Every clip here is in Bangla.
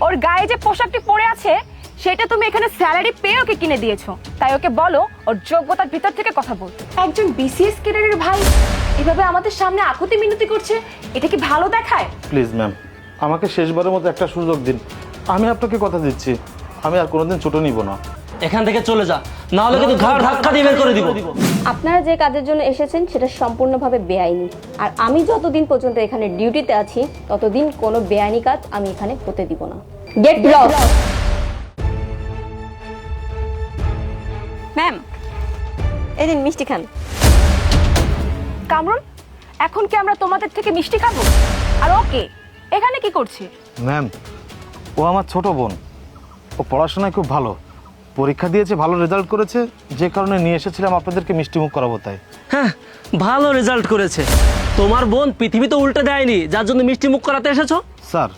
ওর গায়ে যে পোশাকটি পরে আছে সেটা তুমি এখানে স্যালারি পেয়ে ওকে কিনে দিয়েছো, তাই ওকে বলো ওর যোগ্যতার ভিতর থেকে কথা বলতে। একজন বিসিএস ক্যাডারের ভাই এভাবে আমাদের সামনে আকুতি মিনতি করছে, এটা কি ভালো দেখায়? প্লিজ ম্যাম, আমাকে শেষবারের মতো একটা সুযোগ দিন। আমি আপনাকে কথা দিচ্ছি, আমি আর কোনোদিন ছোট নিব না। এখান থেকে চলে যা, না হলে কিন্তু ঘাড় ধাক্কা দিয়ে বের করে দিব। আপনারা যে কাজের জন্য এসেছেন সেটা সম্পূর্ণভাবে বেআইনি, আর আমি যতদিন পর্যন্ত এখানে ডিউটিতে আছি ততদিন কোনো বেআইনি কাজ আমি এখানে হতে দিব না। Gate lock. ম্যাম, এই দিন মিষ্টি খান। কামরুন, এখন কি আমরা তোমাদের থেকে মিষ্টি খাবো? আর ওকে এখানে কি করছে? ম্যাম, ও আমার ছোট বোন, ও পড়াশোনায় খুব ভালো, পরীক্ষা দিয়েছে, ভালো রেজাল্ট করেছে, যে কারণে নিয়ে এসেছিলাম আপনাদেরকে মিষ্টিমুখ করাবো তাই। হ্যাঁ, ভালো রেজাল্ট করেছে। তোমার বোন পৃথিবীতে উল্টে দেয়নি যার জন্য মিষ্টি মুখ করাতে এসেছো। স্যার,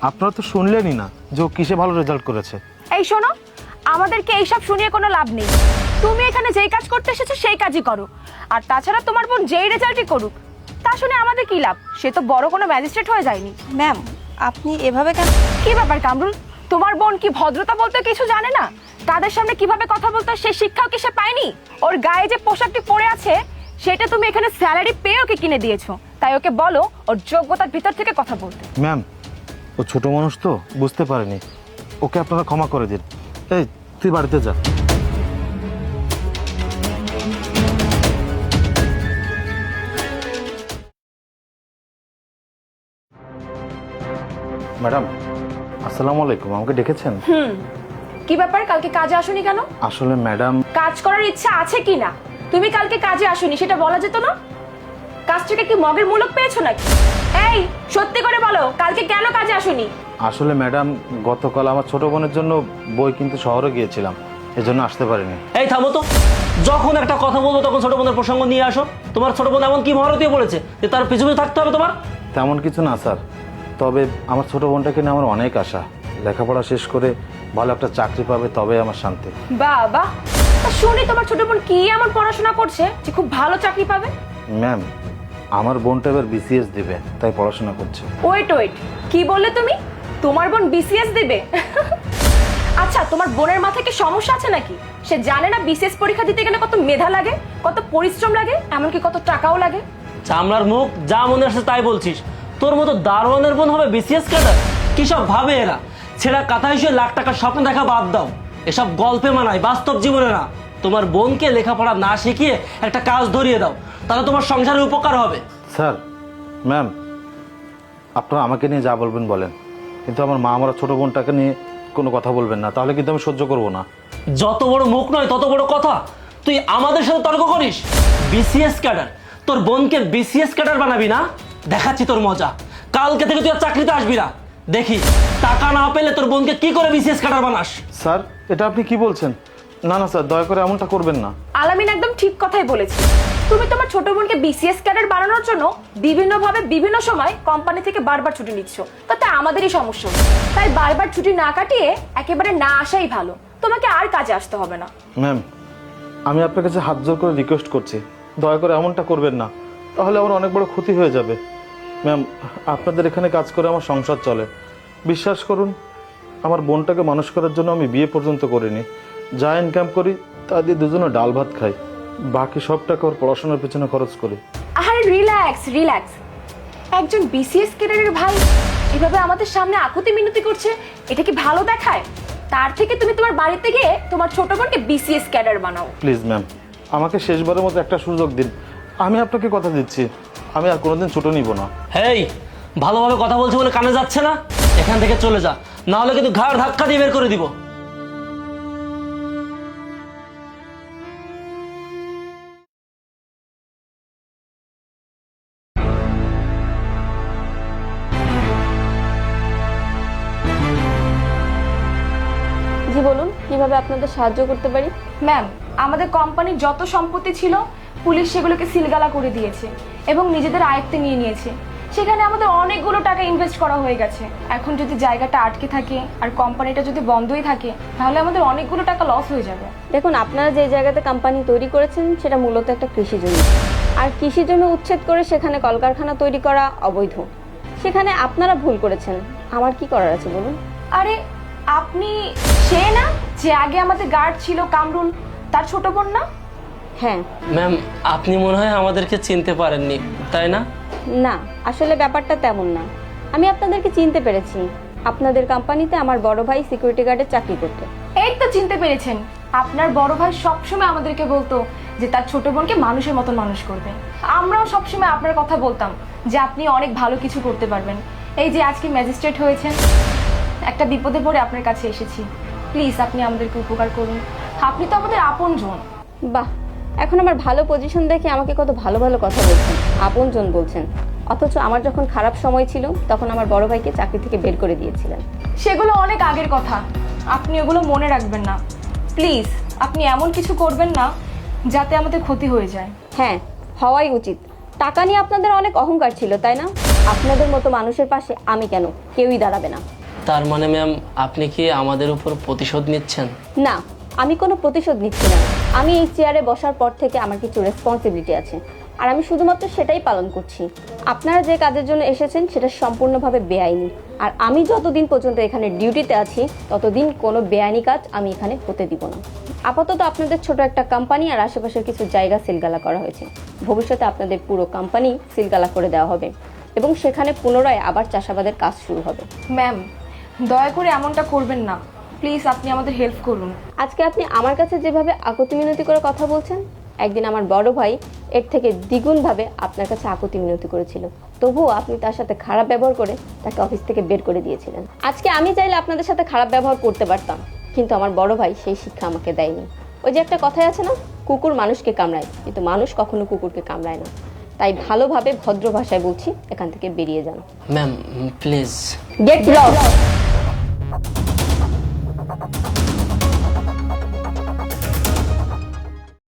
আপনারা তো শুনলেনই না যে ও কিসে ভালো রেজাল্ট করেছে। এই শোনো, আমাদেরকে এইসব শুনিয়ে কোনো লাভ নেই। তুমি এখানে যেই কাজ করতে এসেছো সেই কাজই করো, আর তাছাড়া তোমার বোন যেই রেজাল্টই করুক তা শুনে আমাদের কি লাভ? সে তো বড় কোনো ম্যাজিস্ট্রেট হয়ে যায়নি। ম্যাম, আপনি এভাবে কেন? কি ব্যাপার কামরুল, তোমার বোন কি ভদ্রতা বলতে কিছু জানে না? তাদের সামনে কিভাবে কথা বলতে হয় সেই শিক্ষাও কি সে পায়নি? ওর গায়ে যে পোশাকটি পরে আছে সেটা তুমি এখানে স্যালারি পেয়ে ওকে কিনে দিয়েছো, তাই ওকে বলো ওর যোগ্যতার ভিতর থেকে কথা বলতে। ম্যাম, ও ছোট মানুষ তো বুঝতে পারেনি, ওকে আপনারা ক্ষমা করে দিন। এই, তুই বাড়িতে যা। ম্যাডাম, আসসালামু আলাইকুম, আমাকে ডেকেছেন? কি ব্যাপার, কালকে কাজে আসোনি কেন? আসলে ম্যাডাম, কাজ করার ইচ্ছা আছে কি না? তুমি কালকে কাজে আসোনি সেটা বলা যেত না? কাজ থেকে কি মগের মুলক পেয়েছো নাকি? এই, সত্যি করে বলো, কালকে কেন কাজে আসোনি? আসলে ম্যাডাম, গতকাল আমার ছোট বোনের জন্য বই কিনতে শহরে গিয়েছিলাম, এজন্য আসতে পারিনি। এই থামো তো, যখন একটা কথা বলবো তখন ছোট বোনের প্রসঙ্গ নিয়ে আসো। তোমার ছোট বোন এমন কি মহরত দিয়ে পড়েছে যে তার পিছু পিছু থাকতে হবে তোমার? তেমন কিছু না স্যার, তবে আমার ছোট বোনটাকে নিয়ে আমার অনেক আশা। লেখাপড়া শেষ করে ভালো একটা চাকরি পাবে, তবে আমার শান্তি। বাবা, শুনি তোমার ছোট বোন কি এমন পড়াশোনা করছে যে খুব ভালো চাকরি পাবে? ম্যাম, আমার বোনটা এবার বিসিএস দিবে, তাই পড়াশোনা করছে। ওয়েট ওয়েট, কি বললে তুমি? তোমার বোন বিসিএস দিবে? আচ্ছা, তোমার বোনের মাথায় কি সমস্যা আছে নাকি? সে জানে না বিসিএস পরীক্ষা দিতে গেলে কত মেধা লাগে, কত পরিশ্রম লাগে, এমনকি কত টাকাও লাগে? চামড়ার মুখ, যা মনে আসছে তাই বলছিস। তোর মতো দারোয়ানের বোন হবে বিসিএস ক্যাডার? কি সব ভাবে এরা? ছেঁড়া কাঁথা হিসেবে লাখ টাকার স্বপ্ন দেখা বাদ দাও, এসব গল্পে মানায়, বাস্তব জীবনে না। তোমার বোনকে লেখাপড়া না শিখিয়ে একটা কাজ ধরিয়ে দাও, তাহলে তোমার সংসারের উপকার হবে। স্যার, ম্যাম, আপনারা আমাকে নিয়ে যা বলবেন বলেন, কিন্তু আমার মা, আমার ছোট বোনটাকে নিয়ে কোনো কথা বলবেন না, তাহলে কিন্তু আমি সহ্য করব না। যত বড় মুখ নয় তত বড় কথা। তুই আমাদের সাথে তর্ক করিস? বিসিএস ক্যাডার, তোর বোনকে বিসিএস ক্যাডার বানাবি না? দেখাচ্ছি তোর মজা। কালকে থেকে তুই আর চাকরিতে আসবি না, দেখি টাকা না পেলে তোর বোনকে কি করে বিসিএস ক্যাডার বানাস। স্যার, এটা আপনি কি বলছেন? না না স্যার, দয়া করে এমনটা করবেন না। আলামিন একদম ঠিক কথাই বলেছে। তুমি তোমার ছোট বোনকে বিসিএস ক্যাডার বানানোর জন্য বিভিন্নভাবে বিভিন্ন সময় কোম্পানি থেকে বারবার ছুটি নিচ্ছ, তাতে আমাদেরই সমস্যা। তাই বারবার ছুটি না কাটিয়ে একেবারে না আসাই ভালো, তোমাকে আর কাজে আসতে হবে না। ম্যাম, আমি আপনার কাছে হাত জোর করে রিকোয়েস্ট করছি, দয়া করে এমনটা করবেন না, তাহলে আমার অনেক বড় ক্ষতি হয়ে যাবে। ম্যাম, আপনাদের এখানে কাজ করে আমার সংসার চলে। বিশ্বাস করুন, আমার বোনটাকে মানুষ করার জন্য আমি বিয়ে পর্যন্ত করিনি। যা ইনকাম করি তা দিয়ে দুজনে ডাল ভাত খাই, বাকি সব টাকা ওর পড়াশোনার পেছনে খরচ করি। আরে রিল্যাক্স রিল্যাক্স, একজন বিসিএস ক্যাডারের ভাই এভাবে আমাদের সামনে আকুতি মিনতি করছে, এটা কি ভালো দেখায়? তার থেকে তুমি তোমার বাড়িতে গিয়ে তোমার ছোট বোনকে বিসিএস ক্যাডার বানাও। প্লিজ ম্যাম, আমাকে শেষবারের মতো একটা সুযোগ দিন। আমি আপনাকে কথা দিচ্ছি, আমি আর কোনোদিন ছোট নিব না। হেই, ভালোভাবে কথা বলছি বলে কানে যাচ্ছে না? এখান থেকে চলে যা, না হলে কিন্তু ঘাড় ধাক্কা দিয়ে বের করে দিব। জি বলুন, কিভাবে আপনাদের সাহায্য করতে পারি? ম্যাম, আমাদের কোম্পানির যত সম্পত্তি ছিল পুলিশ সেগুলোকে সিলগালা করে দিয়েছে এবং নিজেদের আয়ত্তে নিয়ে নিয়েছে। সেখানে আমাদের অনেকগুলো টাকা ইনভেস্ট করা হয়ে গেছে। এখন যদি জায়গাটা আটকে থাকে আর কোম্পানিটা যদি বন্ধই থাকে তাহলে আমাদের অনেকগুলো টাকা লস হয়ে যাবে। দেখুন, আপনারা যে জায়গাতে কোম্পানি তৈরি করেছেন সেটা মূলত একটা কৃষি জমি, আর কৃষি জমি উচ্ছেদ করে সেখানে কলকারখানা তৈরি করা অবৈধ। সেখানে আপনারা ভুল করেছেন, আমার কি করার আছে বলুন? আরে আপনি সে না যে আগে আমাদের গার্ড ছিল কামরুল, তার ছোট বোন না? হ্যাঁ। ম্যাম, আপনি মনে হয় আমাদেরকে চিনতে পারেননি, তাই না? না, আসলে ব্যাপারটা তেমন না। আমি আপনাদেরকে চিনতে পেরেছি। আপনাদের কোম্পানিতে আমার বড় ভাই সিকিউরিটি গার্ডের চাকরি করতো। এই তো চিনতে পেরেছেন। আপনার বড় ভাই সবসময় আমাদেরকে বলতো যে তার ছোট বোনকে মানুষের মতন মানুষ করবে। আমরাও সবসময় আপনার কথা বলতাম যে আপনি অনেক ভালো কিছু করতে পারবেন। এই যে আজকে ম্যাজিস্ট্রেট হয়েছেন, একটা বিপদে পড়ে আপনার কাছে এসেছি। প্লিজ আপনি আমাদেরকে উপকার করুন, আপনি তো আমাদের আপনজন। বাহ, এখন আমার ভালো পজিশন দেখে আমাকে কত ভালো ভালো কথা বলছেন, আপনজন বলছেন। অথচ আমার যখন খারাপ সময় ছিল তখন আমার বড় ভাইকে চাকরি থেকে বের করে দিয়েছিলেন। সেগুলো অনেক আগের কথা, আপনি ওগুলো মনে রাখবেন না। প্লিজ আপনি এমন কিছু করবেন না যাতে আমাদের ক্ষতি হয়ে যায়। হ্যাঁ, হওয়াই উচিত। টাকা নিয়ে আপনাদের অনেক অহংকার ছিল, তাই না? আপনাদের মতো মানুষের পাশে আমি কেন, কেউই দাঁড়াবে না। তার মানে ম্যাম, আপনি কি আমাদের উপর প্রতিশোধ নিচ্ছেন? না, আমি কোনো প্রতিশোধ নিচ্ছি না। আমি এই চেয়ারে বসার পর থেকে আমার কিছু রেসপন্সিবিলিটি আছে, আর আমি শুধুমাত্র সেটাই পালন করছি। আপনারা যে কাজের জন্য এসেছেন সেটা সম্পূর্ণভাবে বেআইনি, আর আমি যতদিন পর্যন্ত এখানে ডিউটিতে আছি ততদিন কোনো বেআইনি কাজ আমি এখানে হতে দিব না। আপাতত আপনাদের ছোট একটা কোম্পানি আর আশেপাশের কিছু জায়গা সিলগালা করা হয়েছে। ভবিষ্যতে আপনাদের পুরো কোম্পানি সিলগালা করে দেওয়া হবে এবং সেখানে পুনরায় আবার চাষাবাদের কাজ শুরু হবে। ম্যাম, দয়া করে এমনটা করবেন না। প্লিজ আপনি আমাদের হেল্প করুন। আজকে আপনি আমার কাছে যেভাবে আকুতি মিনতি করে কথা বলছেন, একদিন আমার বড় ভাই এর থেকে দ্বিগুণভাবে আপনার কাছে আকুতি মিনতি করেছিল, তবুও আপনি তার সাথে খারাপ ব্যবহার করে তাকে অফিস থেকে বের করে দিয়েছিলেন। আজকে আমি চাইলে আপনাদের সাথে খারাপ ব্যবহার করতে পারতাম, কিন্তু আমার বড় ভাই সেই শিক্ষা আমাকে দেয়নি। ওই যে একটা কথাই আছে না, কুকুর মানুষকে কামড়ায় কিন্তু মানুষ কখনো কুকুরকে কামড়ায় না। তাই ভালোভাবে ভদ্র ভাষায় বলছি, এখান থেকে বেরিয়ে যান। Ma'am please. Get lost.